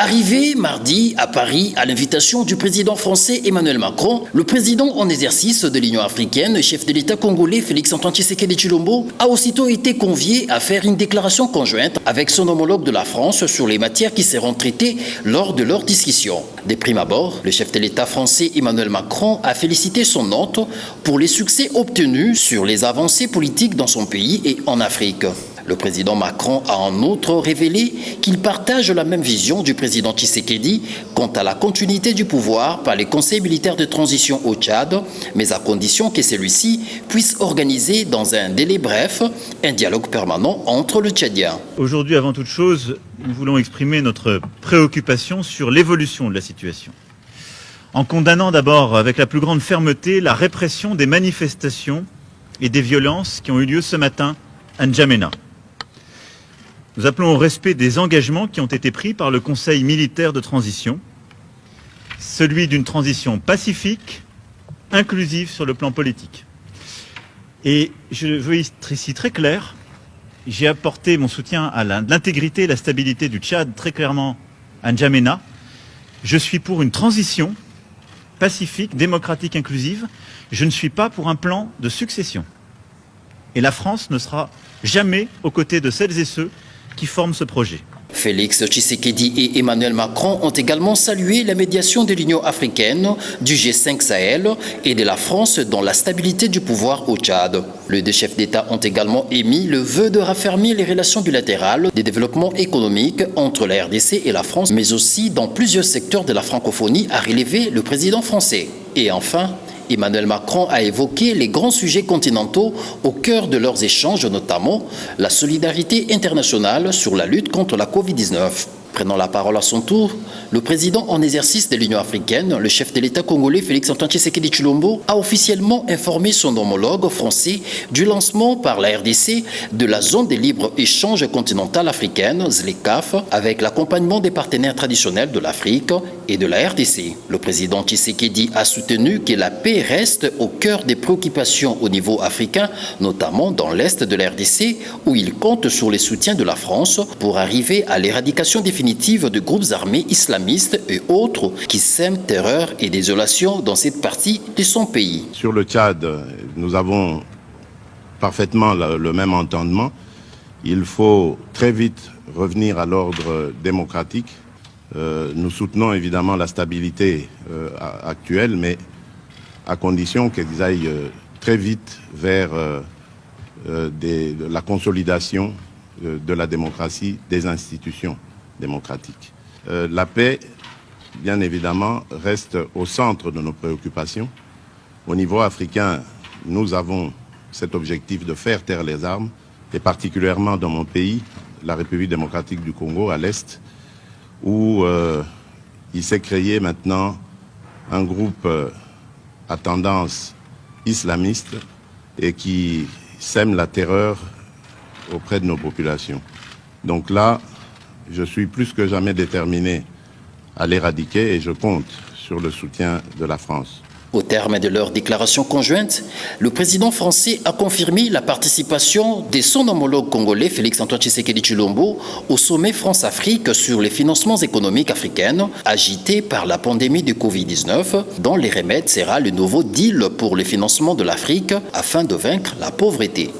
Arrivé mardi à Paris à l'invitation du président français Emmanuel Macron, le président en exercice de l'Union africaine, chef de l'État congolais Félix-Antoine Tshisekedi Tshilombo, a aussitôt été convié à faire une déclaration conjointe avec son homologue de la France sur les matières qui seront traitées lors de leur discussion. De prime abord, le chef de l'État français Emmanuel Macron a félicité son hôte pour les succès obtenus sur les avancées politiques dans son pays et en Afrique. Le président Macron a en outre révélé qu'il partage la même vision du président Tshisekedi quant à la continuité du pouvoir par les conseils militaires de transition au Tchad, mais à condition que celui-ci puisse organiser dans un délai bref un dialogue permanent entre le Tchadiens. Aujourd'hui, avant toute chose, nous voulons exprimer notre préoccupation sur l'évolution de la situation. En condamnant d'abord avec la plus grande fermeté la répression des manifestations et des violences qui ont eu lieu ce matin à N'Djamena. Nous appelons au respect des engagements qui ont été pris par le Conseil militaire de transition, celui d'une transition pacifique, inclusive sur le plan politique. Et je veux être ici très clair, j'ai apporté mon soutien à l'intégrité et la stabilité du Tchad très clairement à N'Djamena. Je suis pour une transition pacifique, démocratique, inclusive. Je ne suis pas pour un plan de succession. Et la France ne sera jamais aux côtés de celles et ceux qui forment ce projet. Félix Tshisekedi et Emmanuel Macron ont également salué la médiation de l'Union africaine, du G5 Sahel et de la France dans la stabilité du pouvoir au Tchad. Les deux chefs d'État ont également émis le vœu de raffermir les relations bilatérales des développements économiques entre la RDC et la France, mais aussi dans plusieurs secteurs de la francophonie, a relevé le président français. Et enfin, Emmanuel Macron a évoqué les grands sujets continentaux au cœur de leurs échanges, notamment la solidarité internationale sur la lutte contre la Covid-19. Prenant la parole à son tour, le président en exercice de l'Union africaine, le chef de l'État congolais Félix-Antoine Tshisekedi Tshilombo, a officiellement informé son homologue français du lancement par la RDC de la zone de libre-échange continentale africaine, ZLECAf, avec l'accompagnement des partenaires traditionnels de l'Afrique et de la RDC. Le président Tshisekedi a soutenu que la paix reste au cœur des préoccupations au niveau africain, notamment dans l'est de la RDC, où il compte sur les soutiens de la France pour arriver à l'éradication définitive de groupes armés islamistes et autres qui sèment terreur et désolation dans cette partie de son pays. Sur le Tchad, nous avons parfaitement le même entendement. Il faut très vite revenir à l'ordre démocratique. Nous soutenons évidemment la stabilité actuelle, mais à condition qu'ils aillent très vite vers la consolidation de la démocratie, des institutions démocratiques. La paix, bien évidemment, reste au centre de nos préoccupations. Au niveau africain, nous avons cet objectif de faire taire les armes, et particulièrement dans mon pays, la République démocratique du Congo, à l'Est, où il s'est créé maintenant un groupe à tendance islamiste et qui sème la terreur auprès de nos populations. Donc là, je suis plus que jamais déterminé à l'éradiquer et je compte sur le soutien de la France. Au terme de leur déclaration conjointe, le président français a confirmé la participation de son homologue congolais Félix-Antoine Tshisekedi Tshilombo au sommet France-Afrique sur les financements économiques africains agité par la pandémie de Covid-19, dont les remèdes sera le nouveau deal pour le financement de l'Afrique afin de vaincre la pauvreté.